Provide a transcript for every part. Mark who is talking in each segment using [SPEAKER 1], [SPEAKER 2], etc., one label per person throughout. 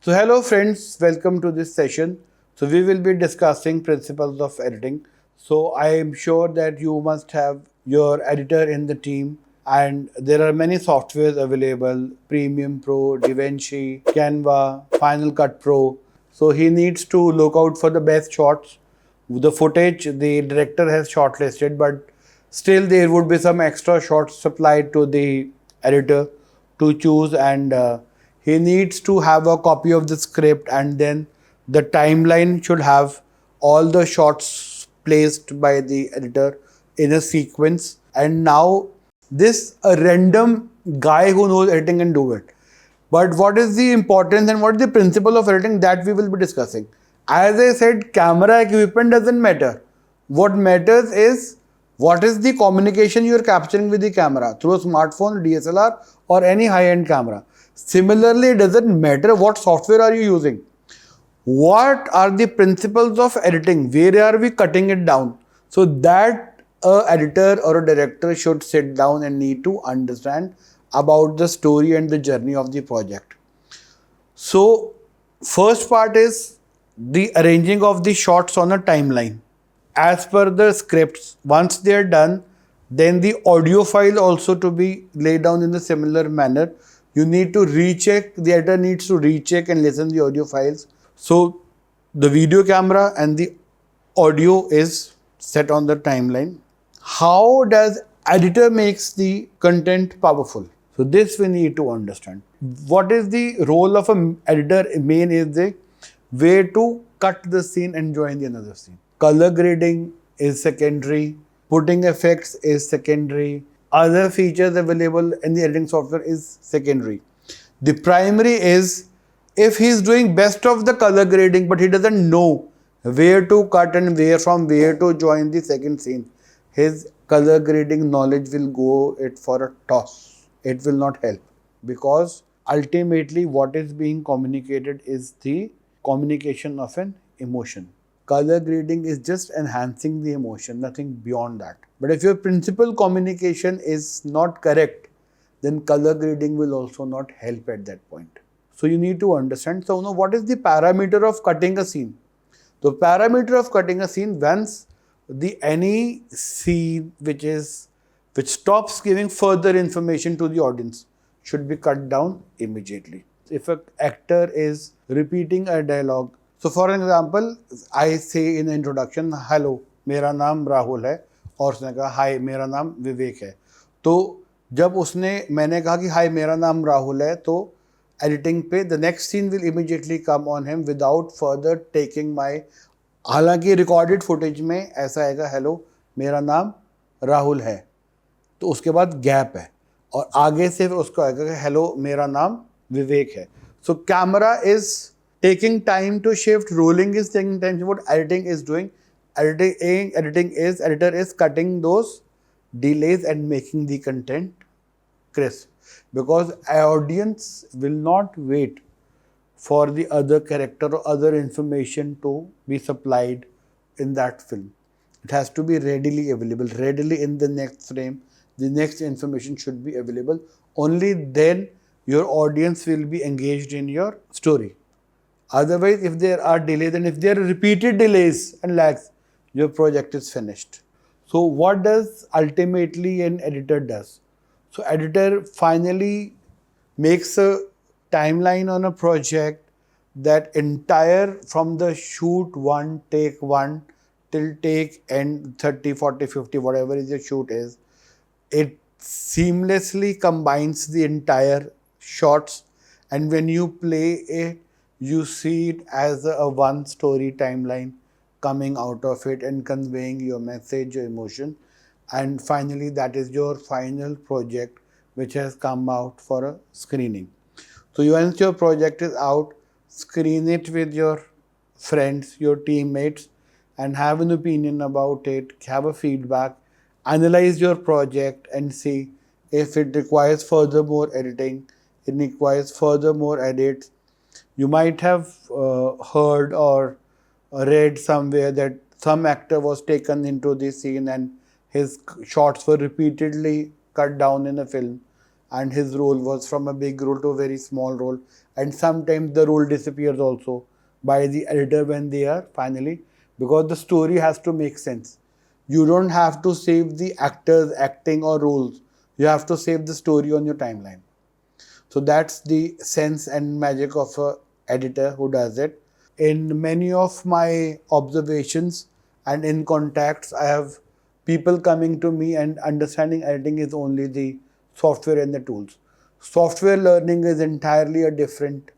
[SPEAKER 1] So hello friends, welcome to this session. So we will be discussing principles of editing. So I am sure that you must have your editor in the team, and there are many softwares available: Premium Pro, DaVinci, Canva, Final Cut Pro. So he needs to look out for the best shots. The footage the director has shortlisted, but still there would be some extra shots supplied to the editor to choose, and he needs to have a copy of the script, and then the timeline should have all the shots placed by the editor in a sequence. And now this a random guy who knows editing can do it. But what is the importance and what is the principle of editing, that we will be discussing. As I said, camera equipment doesn't matter. What matters is what is the communication you are capturing with the camera through a smartphone, DSLR, or any high-end camera. Similarly, it doesn't matter what software are you using. What are the principles of editing? Where are we cutting it down? So that a editor or a director should sit down and need to understand about the story and the journey of the project. So first part is the arranging of the shots on a timeline. As per the scripts, once they are done, then the audio file also to be laid down in a similar manner. You need to recheck, the editor needs to recheck and listen the audio files. So the video camera and the audio is set on the timeline. How does editor makes the content powerful? So this we need to understand. What is the role of an editor? Main is the way to cut the scene and join the another scene. Color grading is secondary. Putting effects is secondary. Other features available in the editing software is secondary. The primary is if he is doing best of the color grading, but he doesn't know where to cut and where to join the second scene, his color grading knowledge will go it for a toss. It will not help, because ultimately what is being communicated is the communication of an emotion. Color grading is just enhancing the emotion, nothing beyond that. But if your principal communication is not correct, then color grading will also not help at that point. So you need to understand. So what is the parameter of cutting a scene? The parameter of cutting a scene, once any scene which stops giving further information to the audience should be cut down immediately. If an actor is repeating a dialogue, so for example, I say in the introduction, hello, मेरा नाम राहुल है, और उसने कहा हाय मेरा नाम विवेक है. तो जब मैंने कहा कि हाय मेरा नाम राहुल है, तो एडिटिंग पे the next scene will immediately come on him without further taking my, हालांकि रिकॉर्डेड फुटेज में ऐसा आएगा हेलो मेरा नाम राहुल है, तो उसके बाद गैप है, और आगे से उसको आएगा कि हेलो मेरा नाम विवेक है. So camera is taking time to shift, rolling is taking time. What editing is doing, editor is cutting those delays and making the content crisp, because audience will not wait for the other character or other information to be supplied in that film. It has to be readily available, readily in the next frame. The next information should be available. Only then your audience will be engaged in your story. Otherwise, if there are delays and if there are repeated delays and lags, your project is finished. So what does ultimately an editor does? So editor finally makes a timeline on a project, that entire from the shoot 1, take 1 till take end 30, 40, 50, whatever is your shoot is, it seamlessly combines the entire shots, and when you play it, you see it as a one story timeline coming out of it and conveying your message, your emotion, and finally that is your final project which has come out for a screening. So once your project is out, screen it with your friends, your teammates, and have an opinion about it, have a feedback, analyze your project and see if it requires further more editing, it requires further more edits. You might have heard or read somewhere that some actor was taken into the scene and his shots were repeatedly cut down in a film, and his role was from a big role to a very small role, and sometimes the role disappears also by the editor when they are finally, because the story has to make sense. You don't have to save the actors acting or roles, you have to save the story on your timeline. So that's the sense and magic of a editor who does it. In many of my observations and in contacts, I have people coming to me and understanding editing is only the software and the tools. Software learning is entirely a different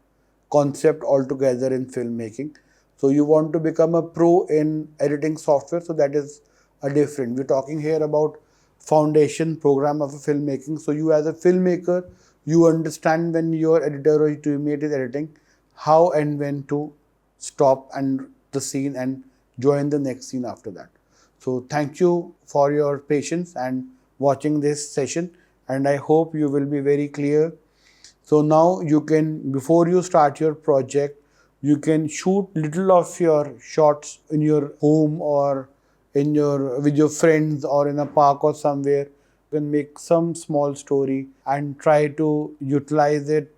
[SPEAKER 1] concept altogether in filmmaking. So you want to become a pro in editing software, so that is a different. We're talking here about foundation program of a filmmaking. So you as a filmmaker, you understand when your editor or your teammate is editing, how and when to stop and the scene and join the next scene after that. So thank you for your patience and watching this session, and I hope you will be very clear. So now you can, before you start your project, you can shoot little of your shots in your home or in your with your friends or in a park or somewhere. You can make some small story and try to utilize it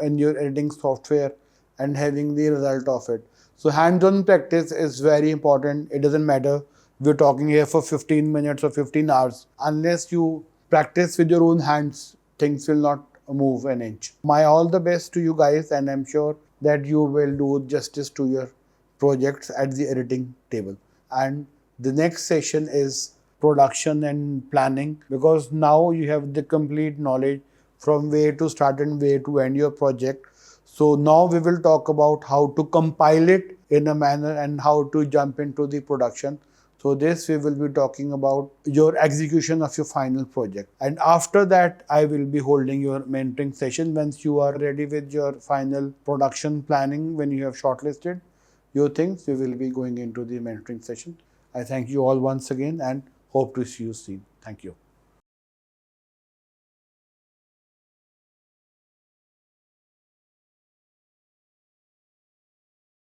[SPEAKER 1] in your editing software and having the result of it. So hands-on practice is very important. It doesn't matter we're talking here for 15 minutes or 15 hours. Unless you practice with your own hands, things will not move an inch. My all the best to you guys, and I'm sure that you will do justice to your projects at the editing table. And the next session is production and planning, because now you have the complete knowledge from where to start and where to end your project. So now we will talk about how to compile it in a manner and how to jump into the production. So this we will be talking about your execution of your final project. And after that, I will be holding your mentoring session once you are ready with your final production planning. When you have shortlisted your things, we will be going into the mentoring session. I thank you all once again and hope to see you soon. Thank you.